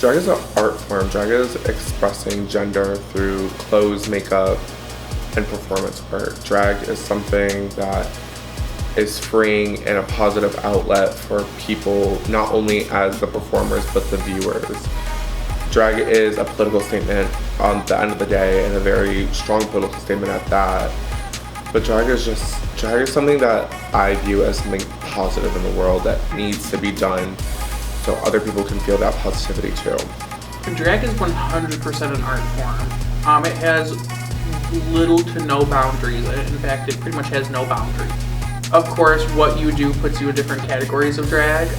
Drag is an art form. Drag is expressing gender through clothes, makeup, and performance art. Drag is something that is freeing and a positive outlet for people, not only as the performers, but the viewers. Drag is a political statement on the end of the day, and a very strong political statement at that. But drag is something that I view as something positive in the world that needs to be done so other people can feel that positivity too. Drag is 100% an art form. It has little to no boundaries. In fact, it pretty much has no boundaries. Of course, what you do puts you in different categories of drag.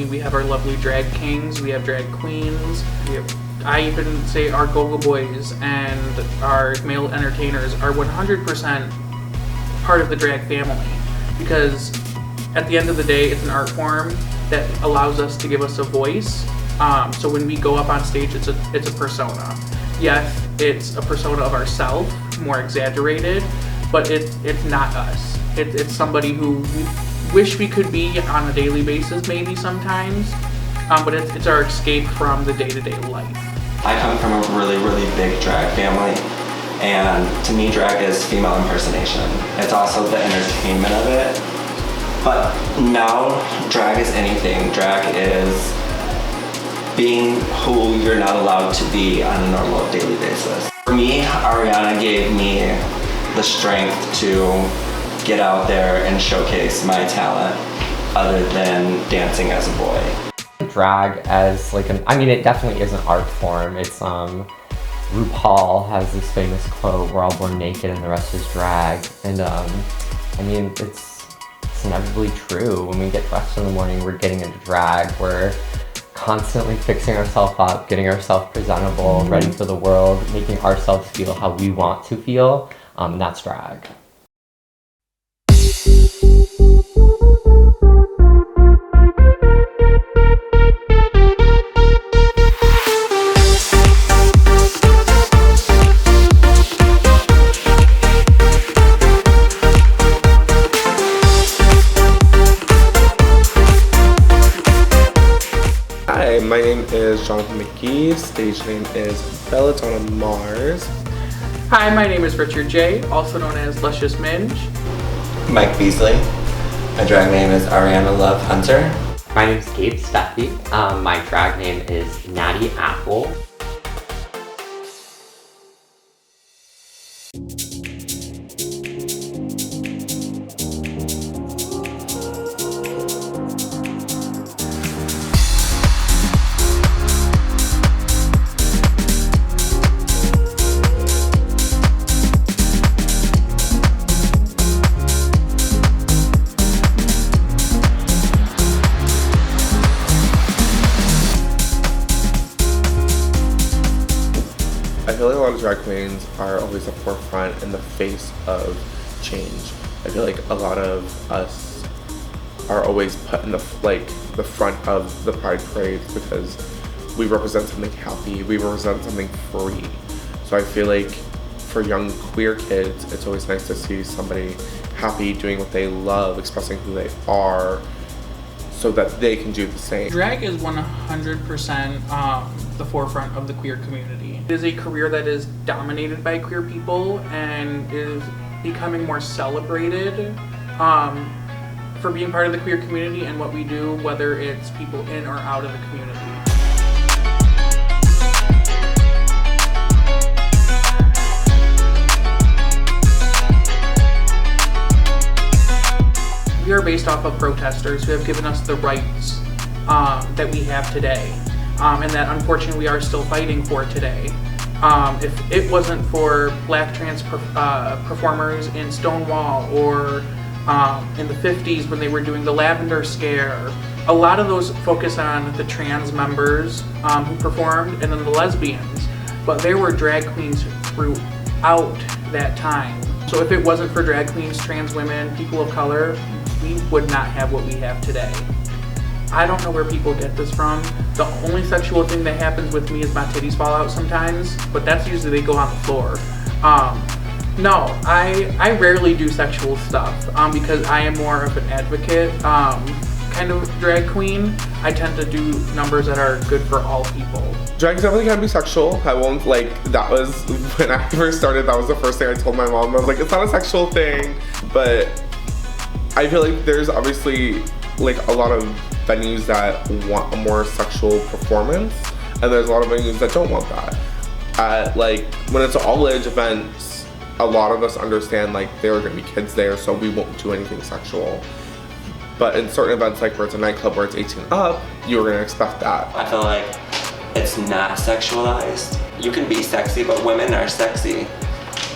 We have our lovely drag kings, we have drag queens, I even say our go-go boys and our male entertainers are 100% part of the drag family, because at the end of the day, it's an art form that allows us to give us a voice. So when we go up on stage, it's a persona. Yes, it's a persona of ourselves, more exaggerated, but it's not us. It's somebody who we wish we could be on a daily basis, maybe sometimes, but it's our escape from the day-to-day life. I come from a really, really big drag family, and to me, drag is female impersonation. It's also the entertainment of it. But now, drag is anything. Drag is being who you're not allowed to be on a normal daily basis. For me, Ariana gave me the strength to get out there and showcase my talent other than dancing as a boy. Drag as it definitely is an art form. It's RuPaul has this famous quote, "We're all born naked and the rest is drag." And it's inevitably true. When we get dressed in the morning, we're getting into drag. We're constantly fixing ourselves up, getting ourselves presentable, ready for the world, making ourselves feel how we want to feel, and that's drag. Hi, my name is Jonathan McGee. Stage name is Belladonna Mars. Hi, my name is Richard J., also known as Luscious Minge. Mike Beasley. My drag name is Ariana Love Hunter. My name is Gabe Steffi. My drag name is Natty Apple. I feel like a lot of drag queens are always the forefront and the face of change. I feel like a lot of us are always put in the front of the pride parades because we represent something happy, we represent something free. So I feel like for young queer kids, it's always nice to see somebody happy, doing what they love, expressing who they are, so that they can do the same. Drag is 100% the forefront of the queer community. It is a career that is dominated by queer people and is becoming more celebrated for being part of the queer community and what we do, whether it's people in or out of the community. We are based off of protesters who have given us the rights that we have today, and that unfortunately we are still fighting for today. If it wasn't for Black trans performers in Stonewall or in the 50s when they were doing the Lavender Scare, a lot of those focus on the trans members who performed and then the lesbians, but there were drag queens throughout that time. So if it wasn't for drag queens, trans women, people of color, we would not have what we have today. I don't know where people get this from. The only sexual thing that happens with me is my titties fall out sometimes, but that's usually they go on the floor. No, I rarely do sexual stuff because I am more of an advocate. kind of drag queen, I tend to do numbers that are good for all people. Drag definitely can be sexual. I won't, that was, when I first started, that was the first thing I told my mom. I was like, it's not a sexual thing. But I feel like there's obviously a lot of venues that want a more sexual performance, and there's a lot of venues that don't want that. When it's an all-age event, a lot of us understand there are gonna be kids there, so we won't do anything sexual. But in certain events, where it's a nightclub where it's 18 up, you're gonna expect that. I feel like it's not sexualized. You can be sexy, but women are sexy,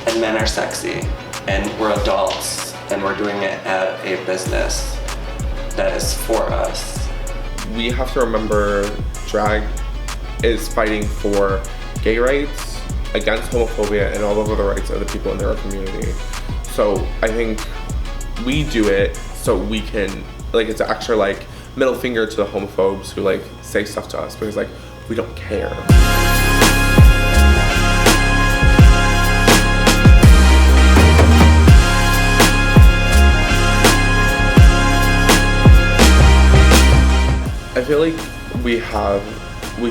and men are sexy, and we're adults, and we're doing it at a business that is for us. We have to remember drag is fighting for gay rights, against homophobia, and all of the rights of the people in their community. So I think we do it so we can, it's an extra middle finger to the homophobes who say stuff to us, because we don't care. I feel like we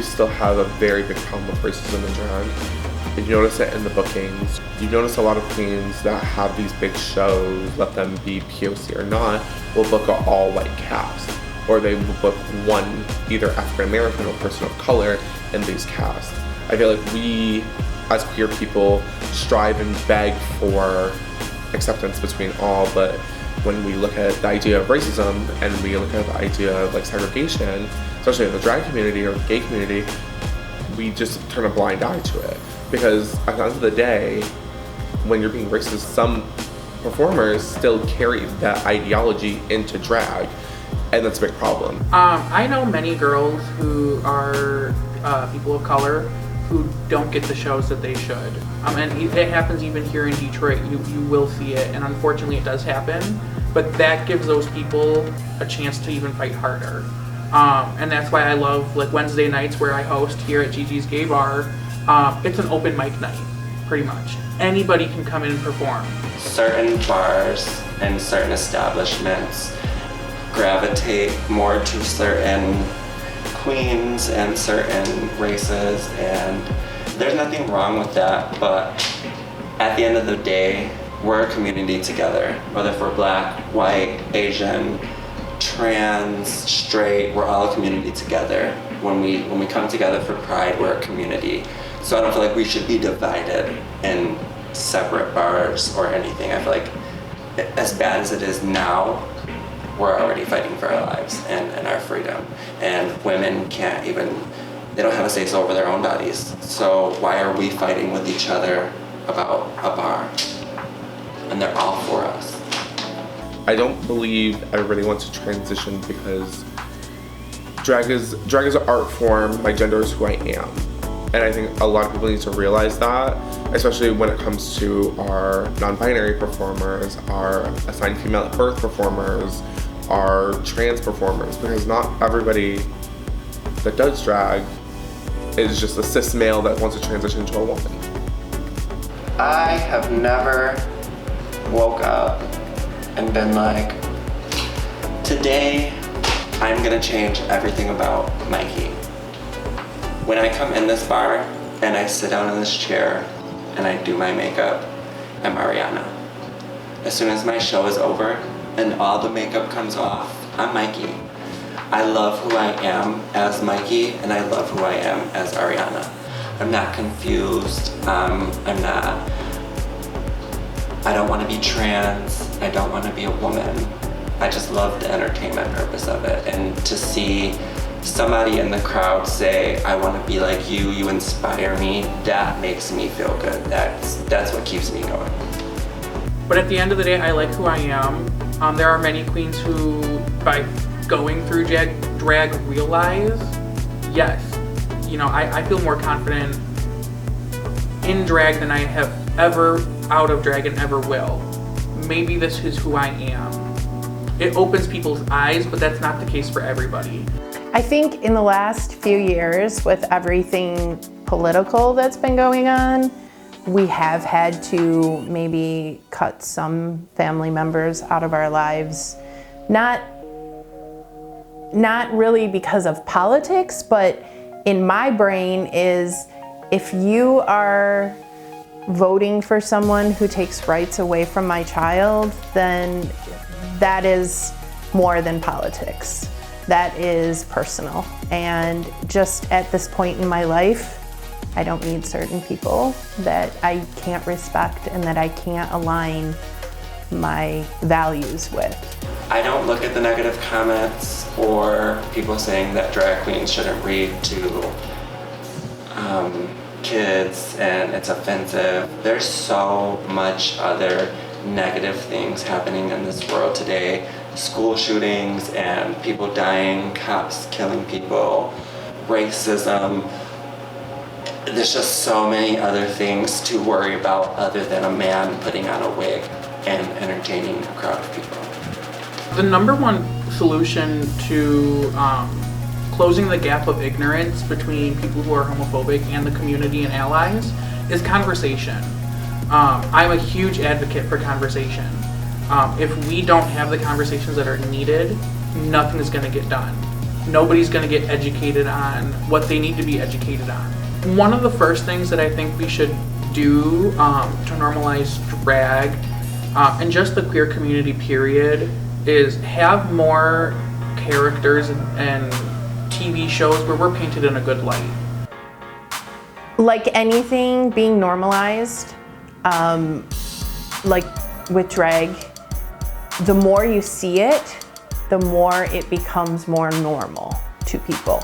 still have a very big problem with racism in drag. You notice it in the bookings. You notice a lot of queens that have these big shows, let them be POC or not, will book an all-white cast. Or they will book one, either African-American or person of color in these casts. I feel like we, as queer people, strive and beg for acceptance between all, but when we look at the idea of racism and we look at the idea of segregation, especially in the drag community or the gay community, we just turn a blind eye to it. Because at the end of the day, when you're being racist, some performers still carry that ideology into drag, and that's a big problem. I know many girls who are people of color who don't get the shows that they should. And it happens even here in Detroit. You will see it, and unfortunately it does happen. But that gives those people a chance to even fight harder. And that's why I love Wednesday nights where I host here at Gigi's Gay Bar. It's an open mic night, pretty much. Anybody can come in and perform. Certain bars and certain establishments gravitate more to certain queens and certain races, and there's nothing wrong with that, but at the end of the day, we're a community together. Whether if we're black, white, Asian, trans, straight, we're all a community together. When we come together for Pride, we're a community. So I don't feel like we should be divided in separate bars or anything. I feel like as bad as it is now, we're already fighting for our lives and our freedom. And women can't even, they don't have a say-so over their own bodies. So why are we fighting with each other about a bar? And they're all for us. I don't believe everybody wants to transition because drag is an art form. My gender is who I am. And I think a lot of people need to realize that, especially when it comes to our non-binary performers, our assigned female at birth performers, our trans performers, because not everybody that does drag is just a cis male that wants to transition to a woman. I have never woke up and been like, today I'm gonna change everything about Mikey. When I come in this bar and I sit down in this chair and I do my makeup, I'm Ariana. As soon as my show is over and all the makeup comes off, I'm Mikey. I love who I am as Mikey, and I love who I am as Ariana. I'm not confused. I don't want to be trans. I don't want to be a woman. I just love the entertainment purpose of it. And to see somebody in the crowd say, I want to be like you, you inspire me, that makes me feel good. That's what keeps me going. But at the end of the day, I like who I am. There are many queens who, by going through drag realize, yes, I feel more confident in drag than I have ever out of drag and ever will. Maybe this is who I am. It opens people's eyes, but that's not the case for everybody. I think in the last few years, with everything political that's been going on, we have had to maybe cut some family members out of our lives. Not not really because of politics, but in my brain is if you are voting for someone who takes rights away from my child, then that is more than politics. That is personal. And just at this point in my life, I don't need certain people that I can't respect and that I can't align my values with. I don't look at the negative comments or people saying that drag queens shouldn't read to kids and it's offensive. There's so much other negative things happening in this world today. School shootings and people dying, cops killing people, racism. There's just so many other things to worry about other than a man putting on a wig and entertaining a crowd of people. The number one solution to closing the gap of ignorance between people who are homophobic and the community and allies is conversation. I'm a huge advocate for conversation. If we don't have the conversations that are needed, nothing is going to get done. Nobody's going to get educated on what they need to be educated on. One of the first things that I think we should do to normalize drag and just the queer community period is have more characters and TV shows where we're painted in a good light. Like anything being normalized, like with drag, the more you see it, the more it becomes more normal to people.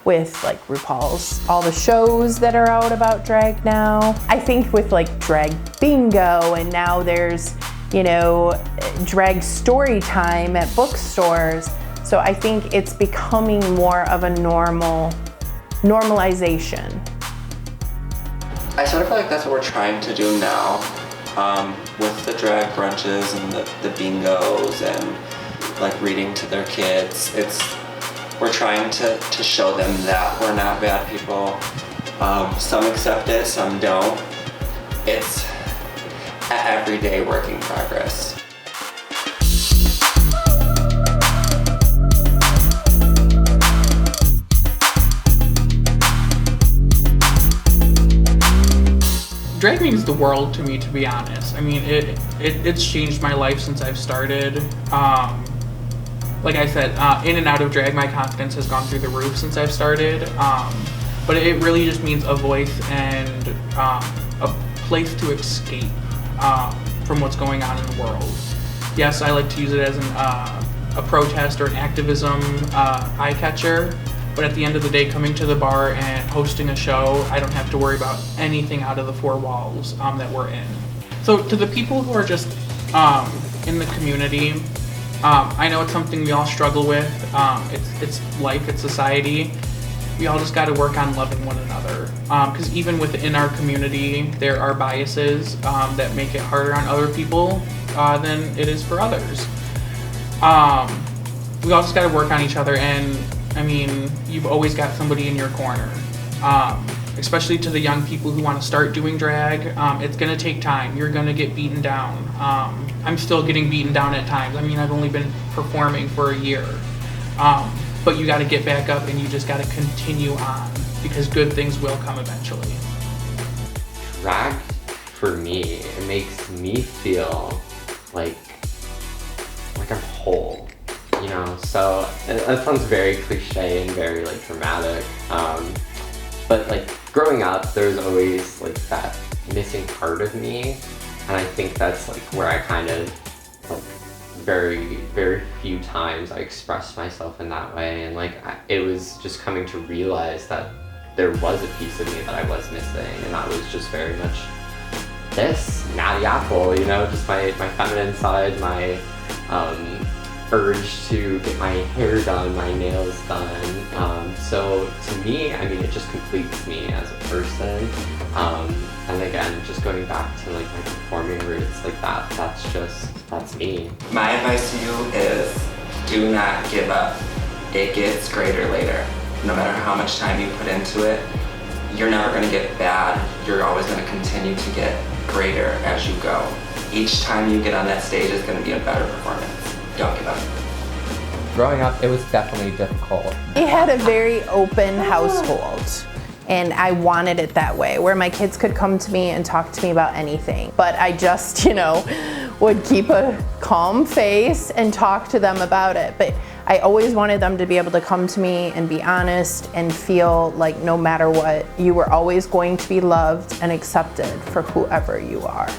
With like RuPaul's, all the shows that are out about drag now. I think with like drag bingo, and now there's, you know, drag story time at bookstores. So I think it's becoming more of a normalization. I sort of feel like that's what we're trying to do now with the drag brunches and the bingos and like reading to their kids. We're trying to show them that we're not bad people. Some accept it, some don't. It's an everyday work in progress. Drag means the world to me, to be honest. I mean, it's changed my life since I've started. Like I said, in and out of drag, my confidence has gone through the roof since I've started. But it really just means a voice and a place to escape from what's going on in the world. Yes, I like to use it as a protest or an activism eye catcher. But at the end of the day, coming to the bar and hosting a show, I don't have to worry about anything out of the four walls that we're in. So to the people who are just in the community, I know it's something we all struggle with. It's life, it's society. We all just got to work on loving one another. Because even within our community, there are biases that make it harder on other people than it is for others. We all just got to work on each other, and I mean, you've always got somebody in your corner. Especially to the young people who want to start doing drag, it's going to take time. You're going to get beaten down. I'm still getting beaten down at times. I mean, I've only been performing for a year. But you got to get back up and you just got to continue on because good things will come eventually. Drag, for me, it makes me feel like I'm whole, you know? So that sounds very cliche and very like dramatic. But like growing up, there's always like that missing part of me. And I think that's like where I kind of like very, very few times I expressed myself in that way. And like it was just coming to realize that there was a piece of me that I was missing. And that was just very much this Natty Apple, you know, just my feminine side, my urge to get my hair done, my nails done. So to me, I mean, it just completes me as a person. And again, just going back to like my performing roots, like that's me. My advice to you is do not give up. It gets greater later. No matter how much time you put into it, you're never gonna get bad. You're always gonna continue to get greater as you go. Each time you get on that stage is gonna be a better performance. Don't give up. growing up, it was definitely difficult. We had a very open household, and I wanted it that way, where my kids could come to me and talk to me about anything. But I just, would keep a calm face and talk to them about it. But I always wanted them to be able to come to me and be honest and feel like no matter what, you were always going to be loved and accepted for whoever you are.